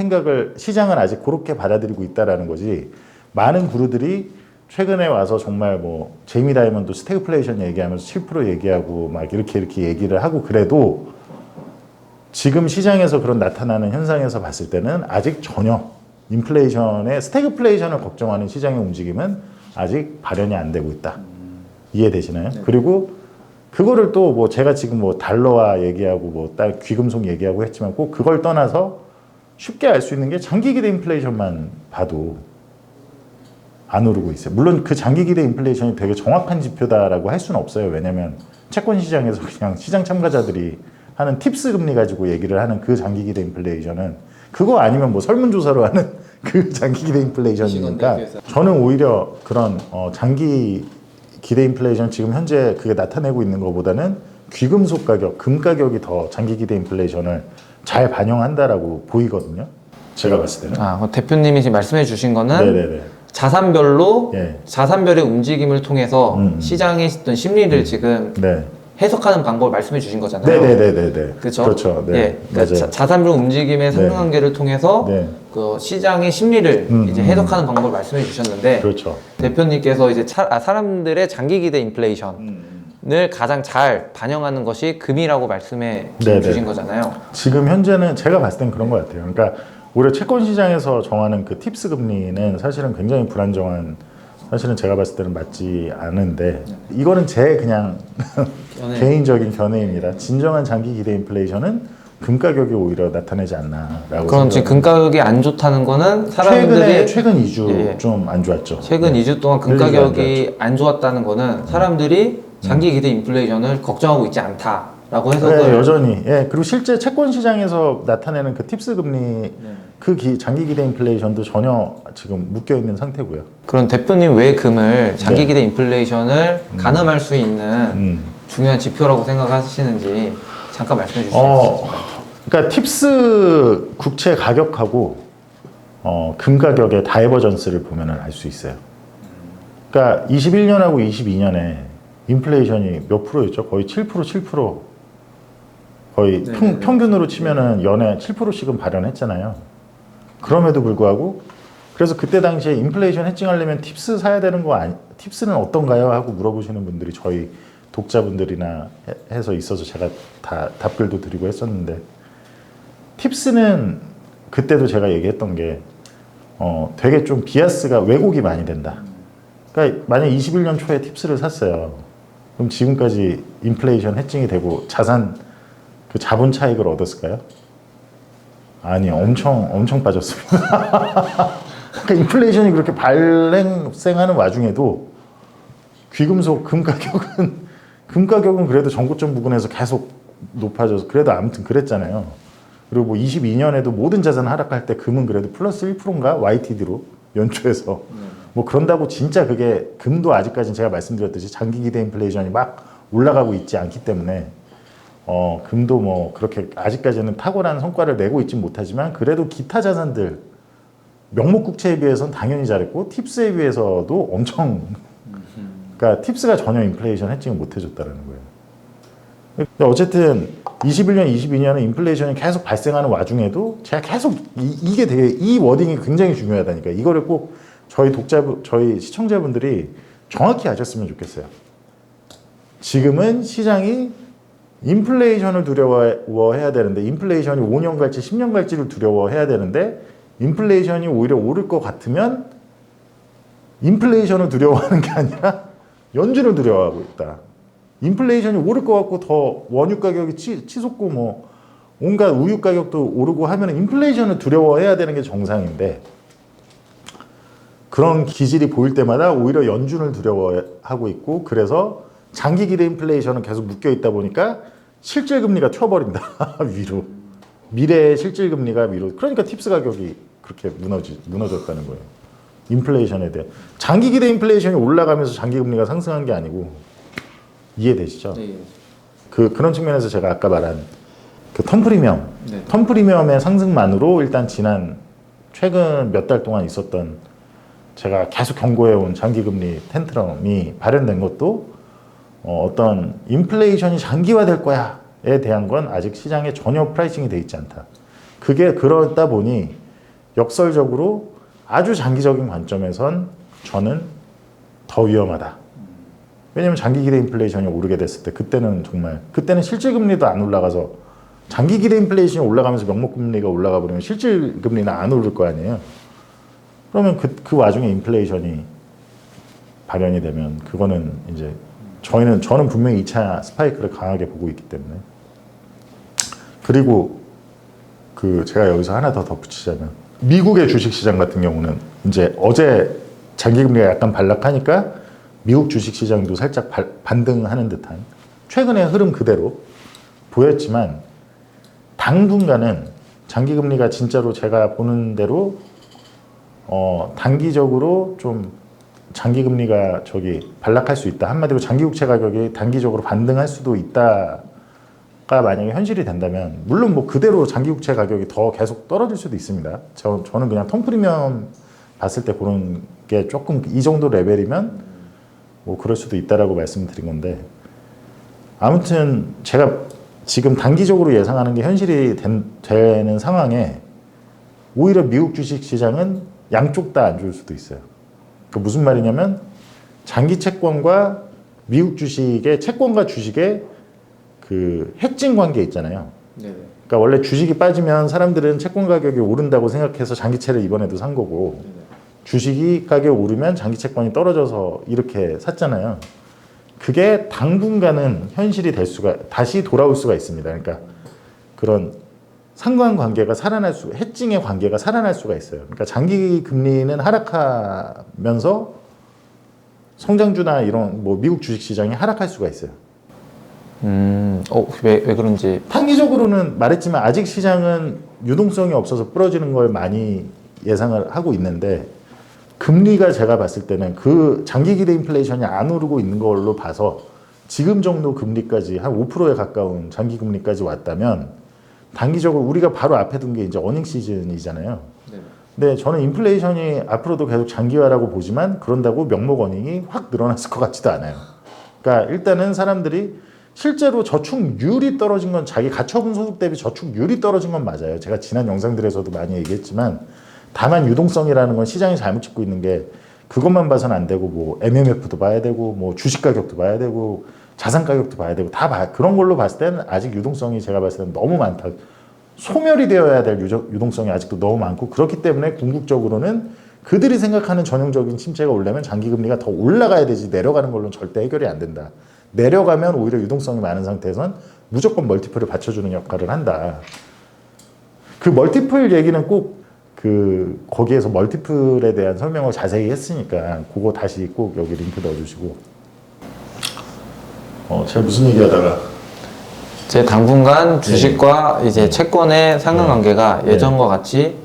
Speaker 1: 시장은 아직 그렇게 받아들이고 있다라는 거지. 많은 구루들이 최근에 와서 정말 뭐 제이미 다이먼도 스태그플레이션 얘기하면서 7% 얘기하고 막 이렇게 얘기를 하고 그래도 지금 시장에서 그런 나타나는 현상에서 봤을 때는 아직 전혀 스태그플레이션을 걱정하는 시장의 움직임은 아직 발현이 안 되고 있다. 이해되시나요? 네. 그리고 그거를 또 뭐 제가 지금 뭐 달러화 얘기하고 뭐 귀금속 얘기하고 했지만 꼭 그걸 떠나서 쉽게 알 수 있는 게 장기 기대 인플레이션만 봐도 안 오르고 있어요. 물론 그 장기 기대 인플레이션이 되게 정확한 지표다라고 할 수는 없어요. 왜냐면 채권 시장에서 그냥 시장 참가자들이 하는 팁스 금리 가지고 얘기를 하는 그 장기 기대 인플레이션은 그거 아니면 뭐 설문조사로 하는 그 장기 기대 인플레이션이니까 저는 오히려 그런 장기 기대 인플레이션 지금 현재 그게 나타내고 있는 것보다는 귀금속 가격, 금 가격이 더 장기 기대 인플레이션을 잘 반영한다라고 보이거든요. 제가 봤을 때는.
Speaker 2: 대표님이 지금 말씀해 주신 거는
Speaker 1: 네네네.
Speaker 2: 자산별로
Speaker 1: 예.
Speaker 2: 자산별의 움직임을 통해서 시장의 어떤 심리를 지금
Speaker 1: 네.
Speaker 2: 해석하는 방법을 말씀해 주신 거잖아요.
Speaker 1: 네네네네.
Speaker 2: 그렇죠.
Speaker 1: 그렇죠. 네.
Speaker 2: 예. 그러니까 자산별 움직임의 상관관계를 통해서
Speaker 1: 네.
Speaker 2: 그 시장의 심리를 이제 해석하는 방법을 말씀해 주셨는데
Speaker 1: 그렇죠.
Speaker 2: 대표님께서 이제 사람들의 장기 기대 인플레이션을 가장 잘 반영하는 것이 금이라고 말씀해 주신 거잖아요.
Speaker 1: 지금 현재는 제가 봤을 땐 그런 것 같아요. 그러니까 오히려 채권 시장에서 정하는 그 팁스 금리는 사실은 굉장히 불안정한, 사실은 제가 봤을 때는 맞지 않은데 이거는 제 그냥 개인적인 견해입니다. 진정한 장기 기대 인플레이션은 금 가격이 오히려 나타내지 않나라고.
Speaker 2: 그럼 지금 금 가격이 안 좋다는 거는 사람들이
Speaker 1: 최근 2주 좀 안 좋았죠.
Speaker 2: 최근 2주 동안 금 가격이 안 좋았다는 거는 사람들이 장기 기대 인플레이션을 걱정하고 있지 않다라고 해서
Speaker 1: 네, 여전히. 예. 그리고 실제 채권 시장에서 나타내는 그 팁스 금리 그 장기 기대 인플레이션도 전혀 지금 묶여 있는 상태고요.
Speaker 2: 그럼 대표님 왜 금을 장기 기대 인플레이션을 가늠할 수 있는 중요한 지표라고 생각하시는지 잠깐 말씀해 주실 수 있을까요?
Speaker 1: 그러니까 팁스 국채 가격하고 금 가격의 다이버전스를 보면 알 수 있어요. 그러니까 21년하고 22년에 인플레이션이 몇 프로였죠? 거의 7%, 7%. 거의 평균으로 치면은 연에 7%씩은 발현했잖아요. 그럼에도 불구하고 그래서 그때 당시에 인플레이션 해칭하려면 팁스 사야 되는 거 팁스는 어떤가요? 하고 물어보시는 분들이 저희 독자분들이나 해서 있어서 제가 다 답글도 드리고 했었는데 팁스는 그때도 제가 얘기했던 게 되게 좀 비아스가 왜곡이 많이 된다. 그러니까 만약 21년 초에 팁스를 샀어요. 그럼 지금까지 인플레이션 해칭이 되고 그 자본 차익을 얻었을까요? 아니, 엄청 빠졌습니다. 그러니까 인플레이션이 그렇게 발생하는 와중에도 귀금속 금 가격은 그래도 전고점 부근에서 계속 높아져서 그래도 아무튼 그랬잖아요. 그리고 뭐 22년에도 모든 자산 하락할 때 금은 그래도 플러스 1%인가 YTD로 연초에서 뭐 그런다고 진짜 그게 금도 아직까지는 제가 말씀드렸듯이 장기 기대 인플레이션이 막 올라가고 있지 않기 때문에 금도 뭐 그렇게 아직까지는 탁월한 성과를 내고 있진 못하지만 그래도 기타 자산들 명목 국채에 비해서는 당연히 잘했고 팁스에 비해서도 엄청 그러니까 팁스가 전혀 인플레이션 해칭을 못 해줬다는 거예요. 어쨌든 21년, 22년에 인플레이션이 계속 발생하는 와중에도 제가 계속 이게 되게 이 워딩이 굉장히 중요하다니까. 이거를 꼭 저희 시청자분들이 정확히 아셨으면 좋겠어요. 지금은 시장이 인플레이션을 두려워해야 되는데 인플레이션이 5년 갈지 10년 갈지를 두려워해야 되는데 인플레이션이 오히려 오를 것 같으면 인플레이션을 두려워하는 게 아니라 연준을 두려워하고 있다. 인플레이션이 오를 것 같고 더 원유 가격이 치솟고 뭐 온갖 우유 가격도 오르고 하면 인플레이션을 두려워해야 되는 게 정상인데 그런 기질이 보일 때마다 오히려 연준을 두려워하고 있고 그래서 장기 기대 인플레이션은 계속 묶여 있다 보니까 실질 금리가 튀어버린다 위로. 미래의 실질 금리가 위로. 그러니까 팁스 가격이 그렇게 무너졌다는 거예요. 인플레이션에 대해. 장기 기대 인플레이션이 올라가면서 장기 금리가 상승한 게 아니고, 이해되시죠?
Speaker 2: 네.
Speaker 1: 그런 측면에서 제가 아까 말한 그 턴 프리미엄,
Speaker 2: 네.
Speaker 1: 턴 프리미엄의 상승만으로 일단 최근 몇 달 동안 있었던 제가 계속 경고해온 장기금리 텐트럼이 발현된 것도 어떤 인플레이션이 장기화될 거야에 대한 건 아직 시장에 전혀 프라이싱이 돼 있지 않다. 그게 그러다 보니 역설적으로 아주 장기적인 관점에선 저는 더 위험하다. 왜냐면 장기 기대 인플레이션이 오르게 됐을 때 그때는 실질 금리도 안 올라가서 장기 기대 인플레이션이 올라가면서 명목 금리가 올라가 버리면 실질 금리는 안 오를 거 아니에요. 그러면 그 와중에 인플레이션이 발현이 되면 그거는 이제 저는 분명히 2차 스파이크를 강하게 보고 있기 때문에. 그리고 제가 여기서 하나 더 덧붙이자면 미국의 주식시장 같은 경우는 이제 어제 장기금리가 약간 반락하니까 미국 주식시장도 살짝 반등하는 듯한 최근의 흐름 그대로 보였지만 당분간은 장기금리가 진짜로 제가 보는 대로 단기적으로 좀 장기금리가 반락할 수 있다. 한마디로 장기국채 가격이 단기적으로 반등할 수도 있다가 만약에 현실이 된다면 물론 뭐 그대로 장기국채 가격이 더 계속 떨어질 수도 있습니다. 저는 그냥 턴 프리미엄 봤을 때 그런 게 조금 이 정도 레벨이면 뭐 그럴 수도 있다라고 말씀드린 건데 아무튼 제가 지금 단기적으로 예상하는 게 현실이 되는 상황에 오히려 미국 주식시장은 양쪽 다 안 좋을 수도 있어요. 그 무슨 말이냐면 장기 채권과 미국 주식의 채권과 주식의 그 해칭 관계 있잖아요.
Speaker 2: 네네.
Speaker 1: 그러니까 원래 주식이 빠지면 사람들은 채권 가격이 오른다고 생각해서 장기채를 이번에도 산 거고
Speaker 2: 네네.
Speaker 1: 주식이 가격이 오르면 장기 채권이 떨어져서 이렇게 샀잖아요. 그게 당분간은 현실이 다시 돌아올 수가 있습니다. 그러니까 그런 상관관계가 해칭의 관계가 살아날 수가 있어요. 그러니까 장기 금리는 하락하면서 성장주나 이런 뭐 미국 주식 시장이 하락할 수가 있어요.
Speaker 2: 왜 그런지.
Speaker 1: 단기적으로는 말했지만 아직 시장은 유동성이 없어서 부러지는 걸 많이 예상을 하고 있는데 금리가 제가 봤을 때는 그 장기 기대 인플레이션이 안 오르고 있는 걸로 봐서 지금 정도 금리까지 한 5%에 가까운 장기 금리까지 왔다면 단기적으로 우리가 바로 앞에 둔 게 이제 어닝 시즌이잖아요.
Speaker 2: 네.
Speaker 1: 근데 저는 인플레이션이 앞으로도 계속 장기화라고 보지만 그런다고 명목 어닝이 확 늘어났을 것 같지도 않아요. 그러니까 일단은 사람들이 실제로 저축률이 떨어진 건 자기 가처분 소득 대비 저축률이 떨어진 건 맞아요. 제가 지난 영상들에서도 많이 얘기했지만 다만 유동성이라는 건 시장이 잘못 찍고 있는 게 그것만 봐서는 안 되고 뭐 MMF도 봐야 되고 뭐 주식 가격도 봐야 되고 자산 가격도 봐야 되고 그런 걸로 봤을 때는 아직 유동성이 제가 봤을 때는 너무 많다. 소멸이 되어야 될 유동성이 아직도 너무 많고 그렇기 때문에 궁극적으로는 그들이 생각하는 전형적인 침체가 오려면 장기금리가 더 올라가야 되지 내려가는 걸로는 절대 해결이 안 된다. 내려가면 오히려 유동성이 많은 상태에선 무조건 멀티플을 받쳐주는 역할을 한다. 그 멀티플 얘기는 꼭 거기에서 멀티플에 대한 설명을 자세히 했으니까 그거 다시 꼭 여기 링크 넣어주시고 제가 무슨 얘기하다가
Speaker 2: 이제 당분간 주식과 이제 채권의 상관관계가 예전과 같이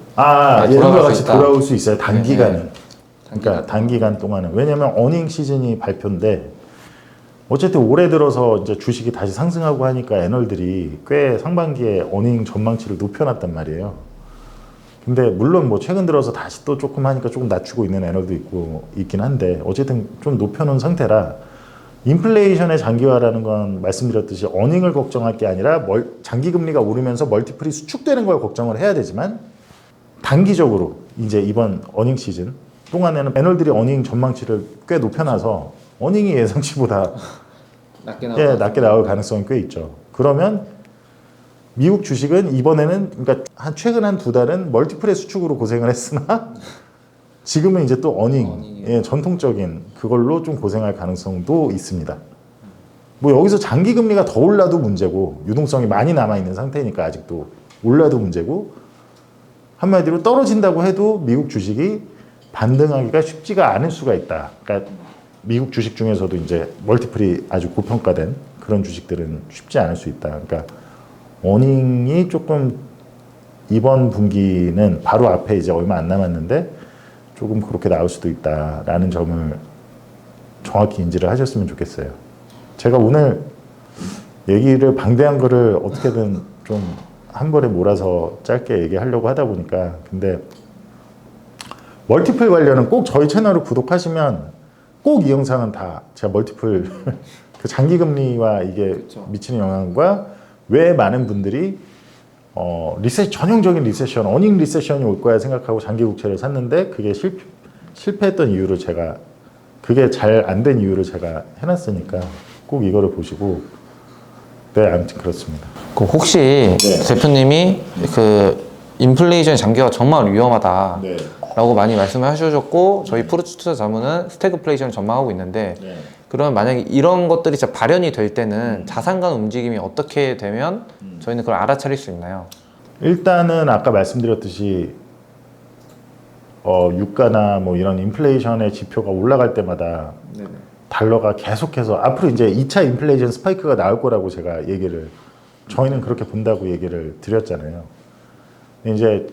Speaker 1: 예전과 같이
Speaker 2: 있다.
Speaker 1: 돌아올 수 있어요. 단기간은. 그러니까 단기간 동안은. 왜냐면 어닝 시즌이 발표인데 어쨌든 올해 들어서 이제 주식이 다시 상승하고 하니까 애널들이 꽤 상반기에 어닝 전망치를 높여놨단 말이에요. 근데 물론 뭐 최근 들어서 다시 또 조금 하니까 조금 낮추고 있는 애널도 있긴 한데 어쨌든 좀 높여놓은 상태라 인플레이션의 장기화라는 건 말씀드렸듯이 어닝을 걱정할 게 아니라 장기 금리가 오르면서 멀티플이 수축되는 걸 걱정을 해야 되지만 단기적으로 이제 이번 어닝 시즌 동안에는 애널들이 어닝 전망치를 꽤 높여놔서 어닝이 예상치보다 낮게 나올 가능성이 꽤 있죠. 그러면 미국 주식은 이번에는 그러니까 최근 한 2달은 멀티플의 수축으로 고생을 했으나 지금은 이제 또 어닝, 전통적인 그걸로 좀 고생할 가능성도 있습니다. 뭐 여기서 장기 금리가 더 올라도 문제고 유동성이 많이 남아 있는 상태니까 아직도 올라도 문제고 한마디로 떨어진다고 해도 미국 주식이 반등하기가 쉽지가 않을 수가 있다. 그러니까 미국 주식 중에서도 이제 멀티플이 아주 고평가된 그런 주식들은 쉽지 않을 수 있다. 그러니까 어닝이 조금 이번 분기는 바로 앞에 이제 얼마 안 남았는데 조금 그렇게 나올 수도 있다라는 점을 정확히 인지를 하셨으면 좋겠어요. 제가 오늘 얘기를 방대한 거를 어떻게든 좀 한 번에 몰아서 짧게 얘기하려고 하다 보니까 근데 멀티플 관련은 꼭 저희 채널을 구독하시면 꼭 이 영상은 다 제가 멀티플 그 장기금리와 이게
Speaker 2: 그쵸.
Speaker 1: 미치는 영향과 왜 많은 분들이 전형적인 리세션, 어닝 리세션이 올 거야 생각하고 장기국채를 샀는데 그게 실패했던 이유를 제가 그게 잘 안 된 이유를 제가 해놨으니까 꼭 이거를 보시고 네 아무튼 그렇습니다.
Speaker 2: 그 혹시 대표님이 그 인플레이션 장기화 정말 위험하다.
Speaker 1: 네.
Speaker 2: 라고 많이 말씀을 하셔줬고 저희 프로츠 투자 자문은 스태그플레이션을 전망하고 있는데 그러면 만약에 이런 것들이 진짜 발현이 될 때는 자산 간 움직임이 어떻게 되면 저희는 그걸 알아차릴 수 있나요?
Speaker 1: 일단은 아까 말씀드렸듯이 유가나 뭐 이런 인플레이션의 지표가 올라갈 때마다 달러가 계속해서 앞으로 이제 2차 인플레이션 스파이크가 나올 거라고 제가 저희는 그렇게 본다고 얘기를 드렸잖아요. 이제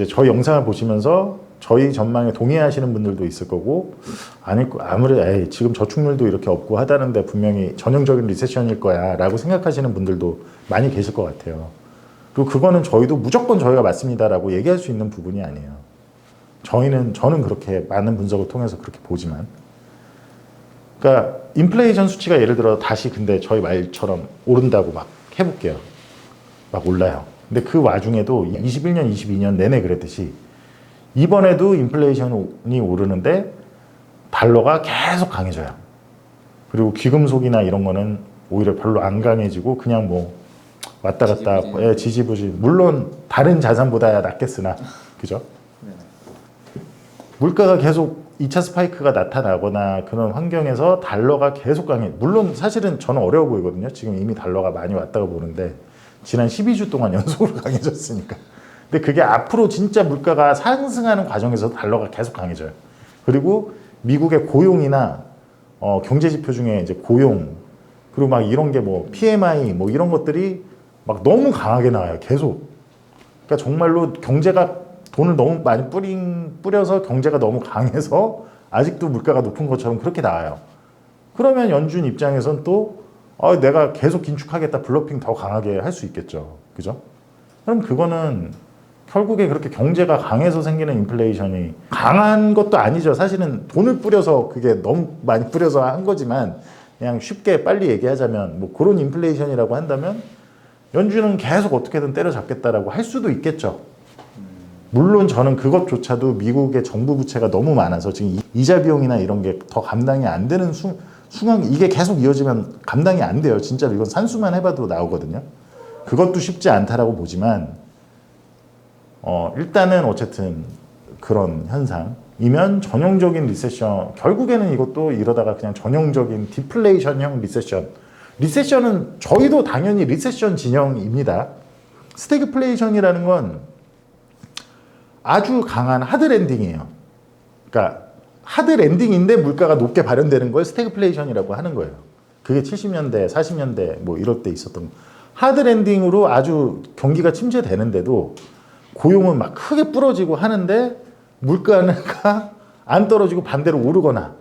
Speaker 1: 저희 영상을 보시면서 저희 전망에 동의하시는 분들도 있을 거고 아무래도 지금 저축률도 이렇게 없고 하다는데 분명히 전형적인 리세션일 거야 라고 생각하시는 분들도 많이 계실 것 같아요. 그리고 그거는 저희도 무조건 저희가 맞습니다라고 얘기할 수 있는 부분이 아니에요. 저는 그렇게 많은 분석을 통해서 그렇게 보지만 그러니까 인플레이션 수치가 예를 들어 다시 근데 저희 말처럼 오른다고 막 해볼게요. 막 올라요. 근데 그 와중에도 21년, 22년 내내 그랬듯이 이번에도 인플레이션이 오르는데 달러가 계속 강해져요. 그리고 귀금속이나 이런 거는 오히려 별로 안 강해지고 그냥 뭐 왔다 갔다 지지부진. 물론 다른 자산보다 낫겠으나 그죠? 물가가 계속 2차 스파이크가 나타나거나 그런 환경에서 달러가 계속 물론 사실은 저는 어려워 보이거든요. 지금 이미 달러가 많이 왔다고 보는데 지난 12주 동안 연속으로 강해졌으니까. 근데 그게 앞으로 진짜 물가가 상승하는 과정에서 달러가 계속 강해져요. 그리고 미국의 고용이나 경제 지표 중에 이제 고용 그리고 막 이런 게 뭐 PMI 뭐 이런 것들이 막 너무 강하게 나와요. 계속. 그러니까 정말로 경제가 돈을 너무 많이 뿌려서 경제가 너무 강해서 아직도 물가가 높은 것처럼 그렇게 나와요. 그러면 연준 입장에선 또 내가 계속 긴축하겠다 블러핑 더 강하게 할 수 있겠죠. 그죠? 그럼 그거는 결국에 그렇게 경제가 강해서 생기는 인플레이션이 강한 것도 아니죠. 사실은 돈을 뿌려서 그게 너무 많이 뿌려서 한 거지만 그냥 쉽게 빨리 얘기하자면 뭐 그런 인플레이션이라고 한다면 연준은 계속 어떻게든 때려잡겠다라고 할 수도 있겠죠. 물론 저는 그것조차도 미국의 정부 부채가 너무 많아서 지금 이자 비용이나 이런 게 더 감당이 안 되는 순간 이게 계속 이어지면 감당이 안 돼요. 진짜로 이건 산수만 해봐도 나오거든요. 그것도 쉽지 않다라고 보지만 일단은 어쨌든 그런 현상이면 전형적인 리세션 결국에는 이것도 이러다가 그냥 전형적인 디플레이션형 리세션은 저희도 당연히 리세션 진영입니다. 스태그플레이션이라는 건 아주 강한 하드 랜딩이에요. 그러니까 하드 랜딩인데 물가가 높게 발현되는 걸 스태그플레이션이라고 하는 거예요. 그게 70년대, 40년대 뭐 이럴 때 있었던 하드 랜딩으로 아주 경기가 침체되는데도 고용은 막 크게 부러지고 하는데 물가가 안 떨어지고 반대로 오르거나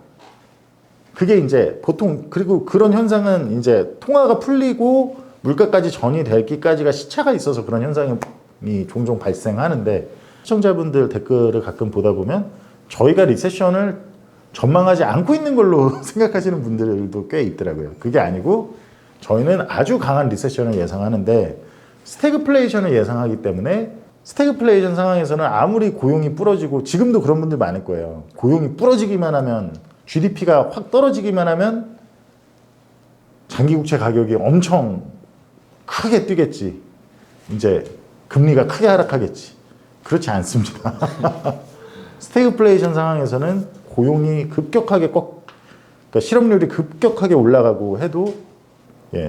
Speaker 1: 그게 이제 보통 그리고 그런 현상은 이제 통화가 풀리고 물가까지 전이되기까지가 시차가 있어서 그런 현상이 종종 발생하는데 시청자분들 댓글을 가끔 보다 보면 저희가 리세션을 전망하지 않고 있는 걸로 생각하시는 분들도 꽤 있더라고요. 그게 아니고 저희는 아주 강한 리세션을 예상하는데 스태그플레이션을 예상하기 때문에 스태그플레이션 상황에서는 아무리 고용이 부러지고 지금도 그런 분들 많을 거예요. 고용이 부러지기만 하면 GDP가 확 떨어지기만 하면 장기국채 가격이 엄청 크게 뛰겠지. 이제 금리가 크게 하락하겠지. 그렇지 않습니다. 스태그플레이션 상황에서는 고용이 급격하게 그러니까 실업률이 급격하게 올라가고 해도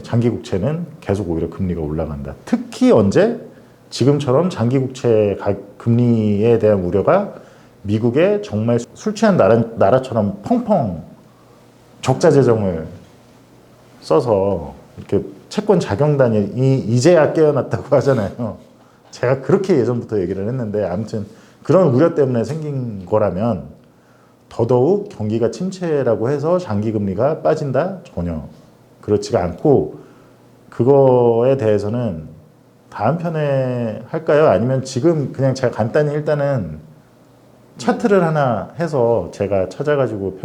Speaker 1: 장기국채는 계속 오히려 금리가 올라간다. 특히 언제? 지금처럼 장기국채 금리에 대한 우려가 미국에 정말 술 취한 나라처럼 펑펑 적자 재정을 써서 이렇게 채권 작용단이 이제야 깨어났다고 하잖아요. 제가 그렇게 예전부터 얘기를 했는데 아무튼 그런 우려 때문에 생긴 거라면 더더욱 경기가 침체라고 해서 장기금리가 빠진다? 전혀 그렇지가 않고 그거에 대해서는 다음 편에 할까요? 아니면 지금 그냥 제가 간단히 일단은 차트를 하나 해서 제가 찾아가지고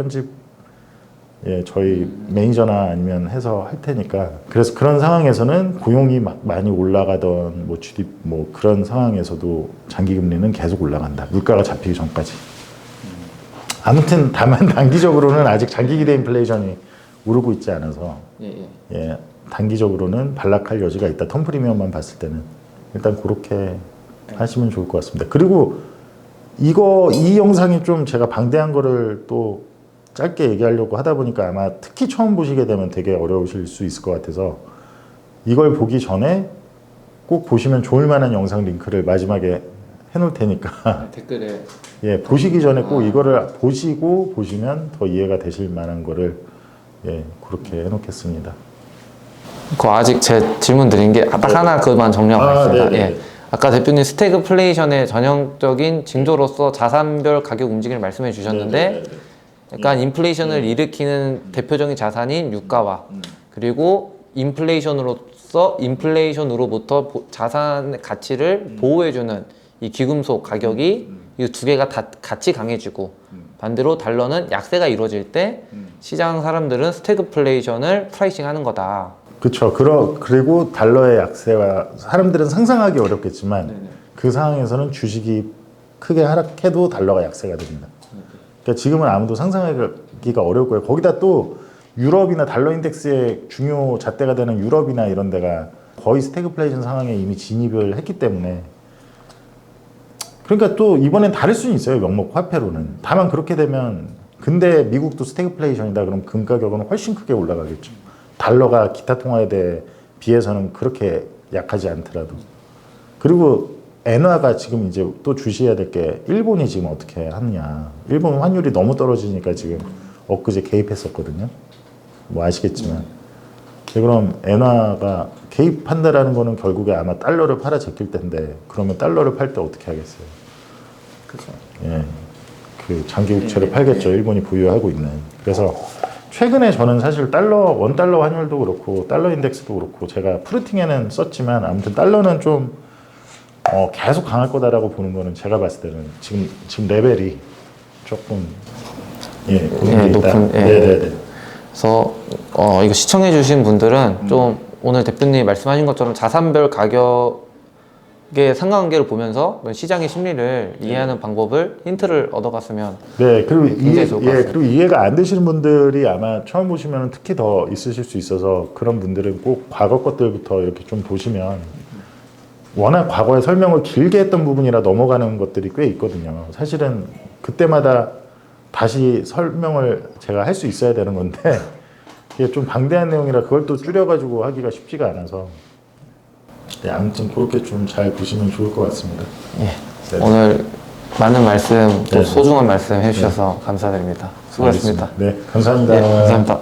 Speaker 1: 저희 매니저나 아니면 해서 할 테니까 그래서 그런 상황에서는 고용이 막 많이 올라가던 뭐 GDP 뭐 그런 상황에서도 장기금리는 계속 올라간다. 물가가 잡히기 전까지. 아무튼 다만 단기적으로는 아직 장기 기대 인플레이션이 오르고 있지 않아서 단기적으로는 반락할 여지가 있다. 턴 프리미엄만 봤을 때는 일단 그렇게 하시면 좋을 것 같습니다. 그리고 이 영상이 좀 제가 방대한 거를 또 짧게 얘기하려고 하다 보니까 아마 특히 처음 보시게 되면 되게 어려우실 수 있을 것 같아서 이걸 보기 전에 꼭 보시면 좋을 만한 영상 링크를 마지막에 해놓을 테니까
Speaker 2: 댓글에
Speaker 1: 보시기 전에 꼭 이거를 보시고 보시면 더 이해가 되실 만한 거를 그렇게 해놓겠습니다.
Speaker 2: 아직 제 질문 드린 게 딱 하나 그만 정리하고 가겠습니다. 아까 대표님 스태그플레이션의 전형적인 징조로서 자산별 가격 움직임을 말씀해 주셨는데 약간 인플레이션을 일으키는 대표적인 자산인 유가와 그리고 인플레이션으로부터 자산의 가치를 보호해주는 이 귀금속 가격이 이 두 개가 다 같이 강해지고 반대로 달러는 약세가 이루어질 때 시장 사람들은 스태그플레이션을 프라이싱 하는 거다.
Speaker 1: 그렇죠. 그리고 달러의 약세와 사람들은 상상하기 어렵겠지만 그 상황에서는 주식이 크게 하락해도 달러가 약세가 됩니다. 그러니까 지금은 아무도 상상하기가 어려울 거예요. 거기다 또 유럽이나 달러 인덱스의 중요 잣대가 되는 유럽이나 이런 데가 거의 스태그플레이션 상황에 이미 진입을 했기 때문에 그러니까 또 이번엔 다를 수는 있어요. 명목 화폐로는. 다만 그렇게 되면 근데 미국도 스태그플레이션이다 그럼 금 가격은 훨씬 크게 올라가겠죠. 달러가 기타 통화에 대해 비해서는 그렇게 약하지 않더라도. 그리고 엔화가 지금 이제 또 주시해야 될 게 일본이 지금 어떻게 하느냐. 일본 환율이 너무 떨어지니까 지금 엊그제 개입했었거든요. 뭐 아시겠지만. 그럼 엔화가 개입한다라는 거는 결국에 아마 달러를 팔아 제낄 텐데 그러면 달러를 팔 때 어떻게 하겠어요?
Speaker 2: 그렇죠.
Speaker 1: 그 장기 국채를 팔겠죠. 일본이 보유하고 있는. 그래서 최근에 저는 사실 원달러 환율도 그렇고 달러 인덱스도 그렇고 제가 프루팅에는 썼지만 아무튼 달러는 좀 계속 강할 거다라고 보는 거는 제가 봤을 때는 지금 레벨이 조금
Speaker 2: 높은.
Speaker 1: 네네네.
Speaker 2: 그래서 이거 시청해주신 분들은 좀 오늘 대표님 말씀하신 것처럼 자산별 가격의 상관관계를 보면서 시장의 심리를 이해하는 방법을 힌트를 얻어갔으면
Speaker 1: 그리고
Speaker 2: 굉장히 좋을 것 같습니다.
Speaker 1: 그리고 이해가 안 되시는 분들이 아마 처음 보시면 특히 더 있으실 수 있어서 그런 분들은 꼭 과거 것들부터 이렇게 좀 보시면 워낙 과거에 설명을 길게 했던 부분이라 넘어가는 것들이 꽤 있거든요. 사실은 그때마다 다시 설명을 제가 할 수 있어야 되는 건데 이게 좀 방대한 내용이라 그걸 또 줄여가지고 하기가 쉽지가 않아서 아무튼 그렇게 좀 잘 보시면 좋을 것 같습니다.
Speaker 2: 오늘 많은 말씀, 또 소중한 말씀 해주셔서 감사드립니다. 수고하셨습니다.
Speaker 1: 감사합니다.
Speaker 2: 감사합니다.